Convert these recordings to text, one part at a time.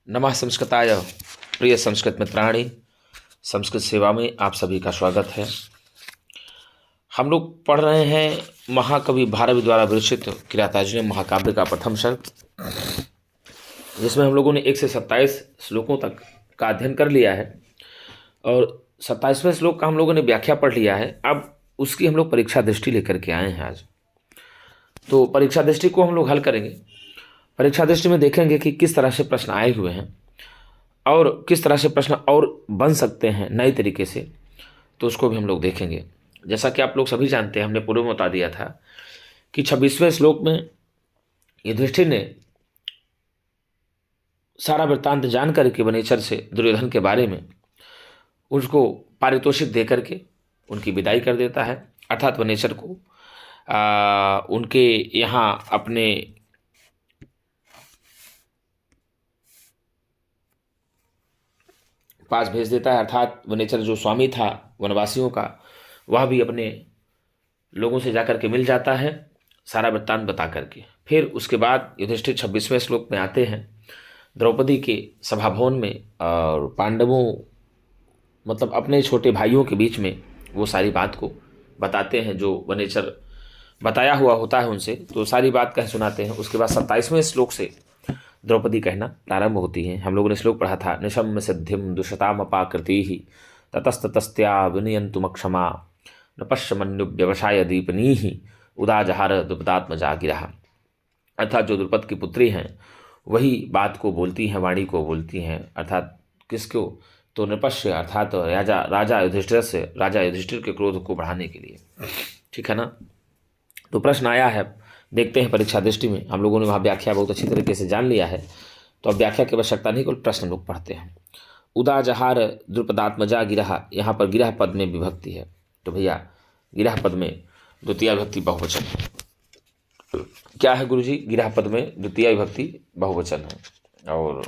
नमः संस्कृताय। प्रिय संस्कृत मित्राणि, संस्कृत सेवा में आप सभी का स्वागत है। हम लोग पढ़ रहे हैं महाकवि भारवी द्वारा विरचित किरातार्जुनीय महाकाव्य का प्रथम सर्ग, जिसमें हम लोगों ने 1 से 27 श्लोकों तक का अध्ययन कर लिया है और 27वें श्लोक का हम लोगों ने व्याख्या पढ़ लिया है। अब उसकी हम लोग परीक्षा दृष्टि लेकर के आए हैं आज। तो परीक्षा दृष्टि को हम लोग हल करेंगे। परीक्षा दृष्टि में देखेंगे कि किस तरह से प्रश्न आए हुए हैं और किस तरह से प्रश्न और बन सकते हैं नए तरीके से, तो उसको भी हम लोग देखेंगे। जैसा कि आप लोग सभी जानते हैं, हमने पूर्व में बता दिया था कि 26वें श्लोक में युधिष्ठिर ने सारा वृत्तांत जान करके वनेचर से दुर्योधन के बारे में उसको पारितोषिक दे करके उनकी विदाई कर देता है। अर्थात वनेचर को उनके यहाँ अपने पास भेज देता है। अर्थात वनेचर जो स्वामी था वनवासियों का, वह भी अपने लोगों से जाकर के मिल जाता है, सारा वृत्तांत बता करके। फिर उसके बाद युधिष्ठिर 26वें श्लोक में आते हैं द्रौपदी के सभा भवन में, और पांडवों मतलब अपने छोटे भाइयों के बीच में वो सारी बात को बताते हैं जो वनेचर बताया हुआ होता है उनसे, तो सारी बात कह सुनाते हैं। उसके बाद 27वें श्लोक से द्रौपदी कहना प्रारंभ होती है। हम लोगों ने श्लोक पढ़ा था, निशम्य सिद्धिम दुषताम अपाकृति ही ततस्ततस्त्या विनयंतुमक्षमा न पश्यमन्यु व्यवसाय दीपनी ही उदाजहार द्रुपदात्मजा गिरा। अर्थात जो द्रुपद की पुत्री हैं वही बात को बोलती हैं, वाणी को बोलती हैं। अर्थात किसको? तो नृपश्य अर्थात राजा युधिष्ठिर के क्रोध को बढ़ाने के लिए। ठीक है ना। तो प्रश्न आया है, देखते हैं परीक्षा दृष्टि में। हम लोगों ने वहाँ व्याख्या बहुत अच्छी तरीके से जान लिया है, तो अब व्याख्या की आवश्यकता नहीं, केवल प्रश्न लोग पढ़ते हैं। उदाजहार द्रुपदात्मजा गिरह, यहाँ पर गिरह पद में विभक्ति है, तो भैया गिरह पद में द्वितीय विभक्ति बहुवचन है। क्या है गुरुजी? गिरह पद में द्वितीय विभक्ति बहुवचन है। और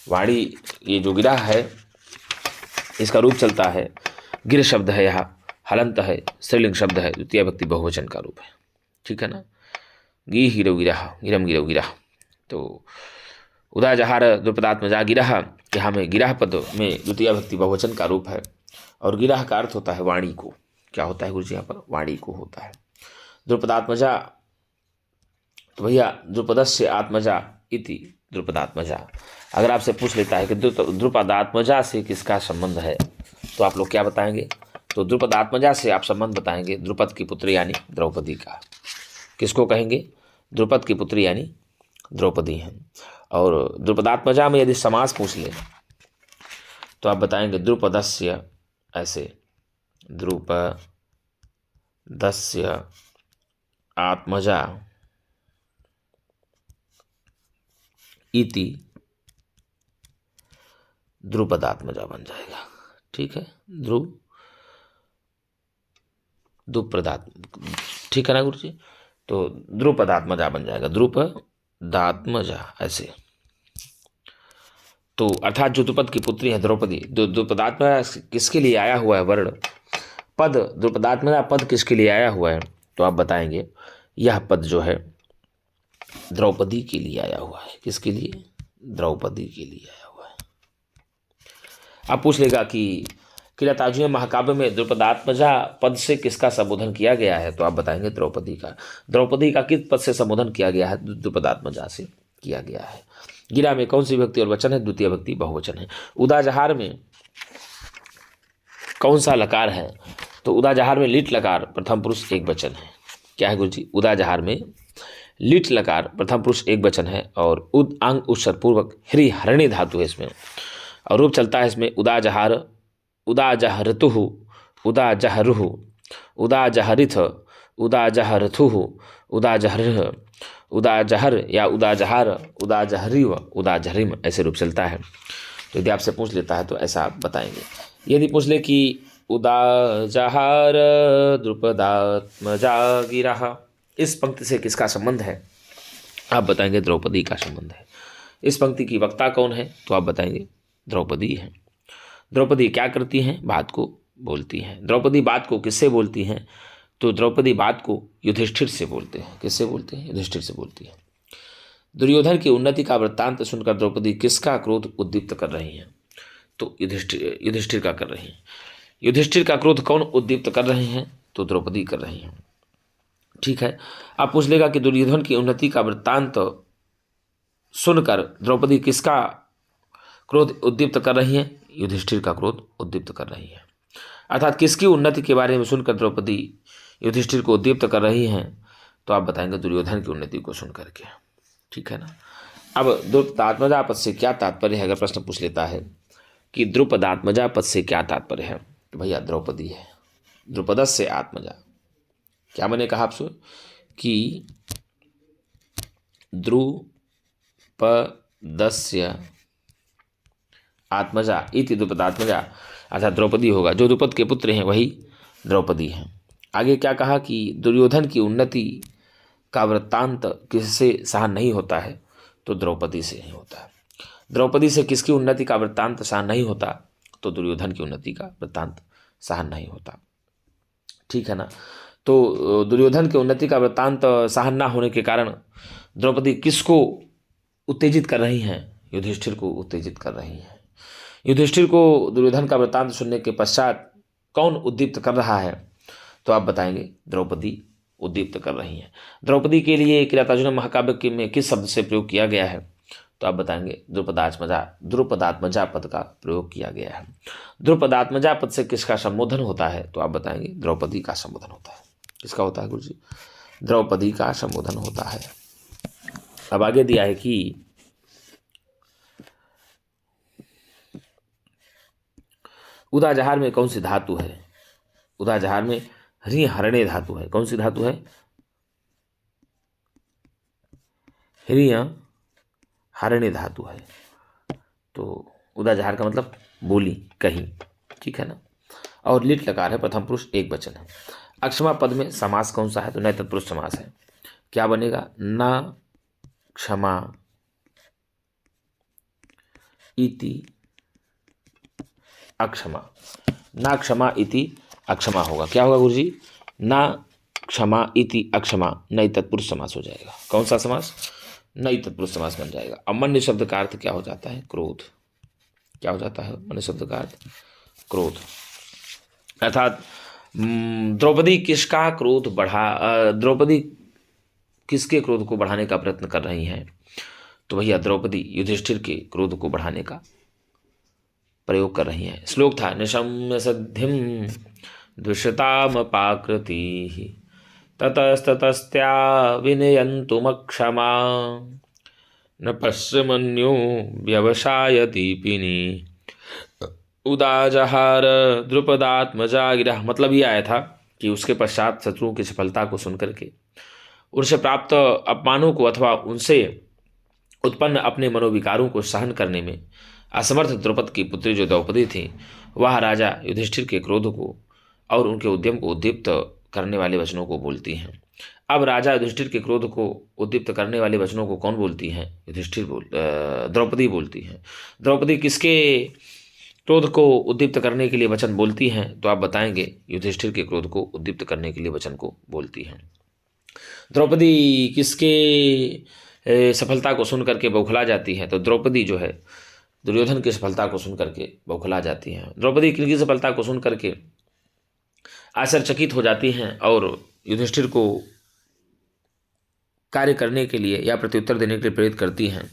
वाणी, ये जो गिरह है इसका रूप चलता है, गिर शब्द है, यहाँ हलंत है, स्त्रीलिंग शब्द है, द्वितीय विभक्ति बहुवचन का रूप है। ठीक है ना। गी गिरव गिरह, गिरम गिरव गिरह। तो उदाजहार द्रुपदात्मजा गिरह, यहाँ में गिरह पद में द्वितीय विभक्ति बहुवचन का रूप है। और गिरह का अर्थ होता है वाणी को। क्या होता है गुरुजी? यहाँ पर वाणी को होता है। द्रुपदात्मजा, तो भैया द्रुपदस्य आत्मजा इति द्रुपदात्मजा। अगर आपसे पूछ लेता है कि द्रुपदात्मजा से किसका संबंध है, तो आप लोग क्या बताएंगे? तो द्रुपदात्मजा से आप संबंध बताएंगे द्रुपद की पुत्री यानी द्रौपदी का। किसको कहेंगे? द्रुपद की पुत्री यानी द्रौपदी हैं। और द्रुपदात्मजा में यदि समास पूछ ले तो आप बताएंगे द्रुपदस्य, ऐसे द्रुपदस्य आत्मजा इति द्रुपदात्मजा बन जाएगा। ठीक है, द्रुपदात्म, ठीक है ना गुरु जी। तो द्रुपदात्मजा बन जाएगा, द्रुपदात्मजा ऐसे। तो अर्थात जो द्रुपद की पुत्री है द्रौपदी, द्रुपदात्मजा किसके लिए आया हुआ है वर्ण पद? द्रुपदात्मजा पद किसके लिए आया हुआ है? तो आप बताएंगे यह पद जो है द्रौपदी के लिए आया हुआ है। किसके लिए? द्रौपदी के लिए आया हुआ है। आप पूछ लेगा कि किरातार्जुनीय महाकाव्य में द्रुपदात्मजा पद से किसका संबोधन किया गया है, तो आप बताएंगे द्रौपदी का। द्रौपदी का किस पद से संबोधन किया गया है? द्रुपदात्मजा से किया गया है। गिरा में कौन सी विभक्ति और वचन है? द्वितीय विभक्ति बहुवचन है। उदाजहार में कौन सा लकार है? तो उदाजहार में लिट लकार प्रथम पुरुष एक वचन है। क्या है गुरु जी? उदाजहार में लिट लकार प्रथम पुरुष एक वचन है और उद अंग उत्सर्ग पूर्वक हरि हरणी धातु है इसमें, और रूप चलता है इसमें उदाजहार, उदाजहरतुः, उदाजहरुः, उदाजहरिथ, उदाजहरथुः, उदाजहरिः, उदाजहर या उदाजहार, उदाजहरिव, उदाजहरिम, ऐसे रूप चलता है। तो यदि आपसे पूछ लेता है तो ऐसा आप बताएंगे। यदि पूछ ले कि उदाजहार द्रुपदात्मजा गिरह, इस पंक्ति से किसका संबंध है? आप बताएंगे द्रौपदी का संबंध है। इस पंक्ति की वक्ता कौन है? तो आप बताएंगे द्रौपदी है। द्रौपदी क्या करती हैं? बात को बोलती हैं। द्रौपदी बात को किससे बोलती हैं? तो द्रौपदी बात को युधिष्ठिर से बोलते हैं। किससे बोलते हैं? युधिष्ठिर से बोलती है। दुर्योधन की उन्नति का वृत्तांत सुनकर द्रौपदी किसका क्रोध उद्दीप्त कर रही हैं? तो युधिष्ठिर का कर रही हैं। युधिष्ठिर का क्रोध कौन उद्दीप्त कर रहे हैं? तो द्रौपदी कर रही हैं। ठीक है। अब पूछ लेगा कि दुर्योधन की उन्नति का वृत्तांत सुनकर द्रौपदी किसका क्रोध उद्दीप्त कर रही हैं? युधिष्ठिर का क्रोध उद्दीप्त कर रही हैं। अर्थात किसकी उन्नति के बारे में सुनकर द्रौपदी युधिष्ठिर को उद्दीप्त कर रही हैं? तो आप बताएंगे दुर्योधन की उन्नति को सुनकर के। ठीक है ना। अब द्रुपदात्मजा पद से क्या तात्पर्य है? अगर प्रश्न पूछ लेता है कि द्रुपदात्मजा पद से क्या तात्पर्य है, तो भैया द्रौपदी है। द्रुपदस्य आत्मजा क्या मैंने कहा आपसे कि द्रुपदस्य आत्मजा इति द्रुपदात्मजा, अर्थात द्रौपदी होगा। जो द्रुपद के पुत्र हैं वही द्रौपदी हैं। आगे क्या कहा कि दुर्योधन की उन्नति का वृत्तांत किससे सहन नहीं होता है? तो द्रौपदी से नहीं होता है। द्रौपदी से किसकी उन्नति का वृत्तांत सहन नहीं होता? तो दुर्योधन की उन्नति का वृत्तांत सहन नहीं होता। ठीक है ना। तो दुर्योधन की उन्नति का वृत्तांत सहन न होने के कारण द्रौपदी किसको उत्तेजित कर रही हैं? युधिष्ठिर को उत्तेजित कर रही हैं। युधिष्ठिर को दुर्योधन का वृत्तांत सुनने के पश्चात कौन उद्दीप्त कर रहा है? तो आप बताएंगे द्रौपदी उद्दीप्त कर रही हैं। द्रौपदी के लिए किरातार्जुन महाकाव्य में किस शब्द से प्रयोग किया गया है? तो आप बताएंगे द्रुपदात्मजा पद का प्रयोग किया गया है। द्रुपदात्मजा पद से किसका संबोधन होता है? तो आप बताएंगे द्रौपदी का संबोधन होता है। किसका होता है गुरुजी? द्रौपदी का संबोधन होता है। अब आगे दिया है कि उदाजहार में कौन सी धातु है? उदाजहार में हरिहरणे धातु है। कौन सी धातु है? हरिहरणे धातु है। तो उदाजहार का मतलब बोली, कही। ठीक है ना। और लिट लकार है, प्रथम पुरुष एक वचन है। अक्षमा पद में समास कौन सा है? तो नए तत्पुरुष समास है। क्या बनेगा? न क्षमा इति अक्षमा। ना क्षमा इति अक्षमा होगा। क्या होगा गुरुजी? ना क्षमा इति अक्षमा नई तत्पुरुष समास हो जाएगा। कौन सा समास? नई तत्पुरुष समास बन जाएगा। अमन्य शब्द का अर्थ क्या हो जाता है? क्रोध। क्या हो जाता है अमन्य शब्द का अर्थ? क्रोध। अर्थात द्रौपदी किसका क्रोध द्रौपदी किसके क्रोध को बढ़ाने का प्रयत्न कर रही हैं? तो भैया द्रौपदी युधिष्ठिर के क्रोध को बढ़ाने का प्रयोग कर रही हैं। श्लोक था निशम्य सद्धिम द्विषतामपाकृति ततस्ततस्त्या विनयन्तुमक्षमा न पश्यमन्यो व्यवसाय दीपिनी उदाजहार द्रुपदात्मजा गिरा। मतलब ये आया था कि उसके पश्चात शत्रुओं की सफलता को सुनकर के उनसे प्राप्त अपमानों को अथवा उनसे उत्पन्न अपने मनोविकारों को सहन करने में असमर्थ द्रुपद की पुत्री जो द्रौपदी थी, वह राजा युधिष्ठिर के क्रोध को और उनके उद्यम को उद्दीप्त करने वाले वचनों को बोलती हैं। अब राजा युधिष्ठिर के क्रोध को उद्दीप्त करने वाले वचनों को कौन बोलती हैं? द्रौपदी बोलती हैं। द्रौपदी किसके क्रोध को उद्दीप्त करने के लिए वचन बोलती हैं? तो आप बताएंगे युधिष्ठिर के क्रोध को उद्दीप्त करने के लिए वचन को बोलती हैं। द्रौपदी किसके सफलता को सुन करके बौखला जाती है? तो द्रौपदी जो है दुर्योधन की सफलता को सुन करके बौखला जाती हैं। द्रौपदी किनकी सफलता को सुन करके आश्चर्यचकित हो जाती हैं और युधिष्ठिर को कार्य करने के लिए या प्रत्युत्तर देने के लिए प्रेरित करती हैं?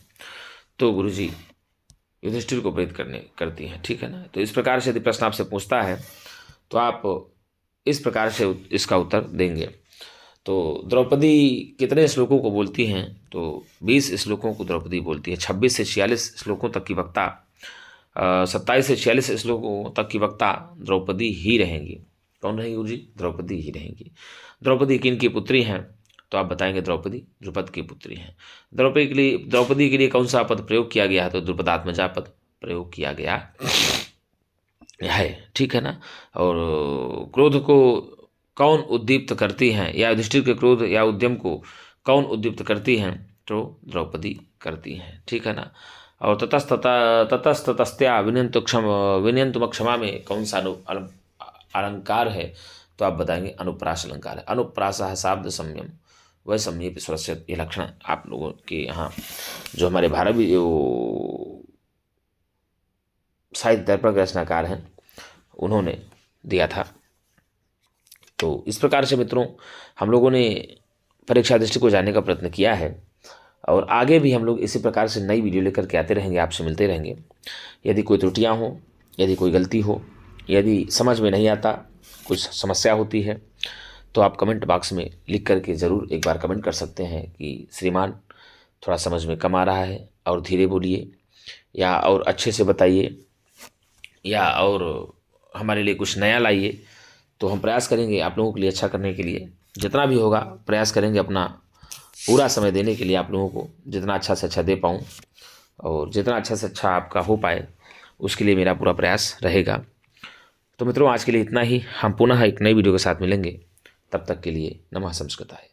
तो गुरुजी युधिष्ठिर को प्रेरित करती हैं। ठीक है ना। तो इस प्रकार से यदि प्रश्न आपसे पूछता है तो आप इस प्रकार से इसका उत्तर देंगे। तो द्रौपदी कितने श्लोकों को बोलती हैं? तो 20 श्लोकों को द्रौपदी बोलती है। 26 से 46 श्लोकों तक की वक्ता 27 से 46 श्लोकों तक की वक्ता द्रौपदी ही रहेंगी। कौन रहेंगी गुरुजी? द्रौपदी ही रहेंगी। द्रौपदी किन की पुत्री हैं? तो आप बताएंगे द्रौपदी द्रुपद की पुत्री हैं। द्रौपदी के लिए कौन सा पद प्रयोग किया गया है? तो द्रुपदात्मजा पद प्रयोग किया गया है। ठीक है ना। और क्रोध को कौन उद्दीप्त करती हैं, या युधिष्ठिर के क्रोध या उद्यम को कौन उद्दीप्त करती हैं? तो द्रौपदी करती हैं। ठीक है ना। और ततस्ततस्त्या विनयन्तुम क्षमा में कौन सा अलंकार है? तो आप बताएंगे अनुप्रास अलंकार है। अनुप्रास शाब्द संयम वैषम्ये विश्वस्य, ये लक्षण आप लोगों के यहाँ जो हमारे भारत साहित्य दर्पण के रचनाकार हैं उन्होंने दिया था। तो इस प्रकार से मित्रों हम लोगों ने परीक्षा दृष्टि को जानने का प्रयत्न किया है और आगे भी हम लोग इसी प्रकार से नई वीडियो लेकर के आते रहेंगे, आपसे मिलते रहेंगे। यदि कोई त्रुटियां हो, यदि कोई गलती हो, यदि समझ में नहीं आता, कुछ समस्या होती है, तो आप कमेंट बॉक्स में लिख करके ज़रूर एक बार कमेंट कर सकते हैं कि श्रीमान थोड़ा समझ में कम आ रहा है और धीरे बोलिए, या और अच्छे से बताइए, या और हमारे लिए कुछ नया लाइए। तो हम प्रयास करेंगे आप लोगों के लिए अच्छा करने के लिए, जितना भी होगा प्रयास करेंगे अपना पूरा समय देने के लिए, आप लोगों को जितना अच्छा से अच्छा दे पाऊँ और जितना अच्छा से अच्छा आपका हो पाए उसके लिए मेरा पूरा प्रयास रहेगा। तो मित्रों आज के लिए इतना ही, हम पुनः एक नई वीडियो के साथ मिलेंगे, तब तक के लिए नमः संस्कृताय।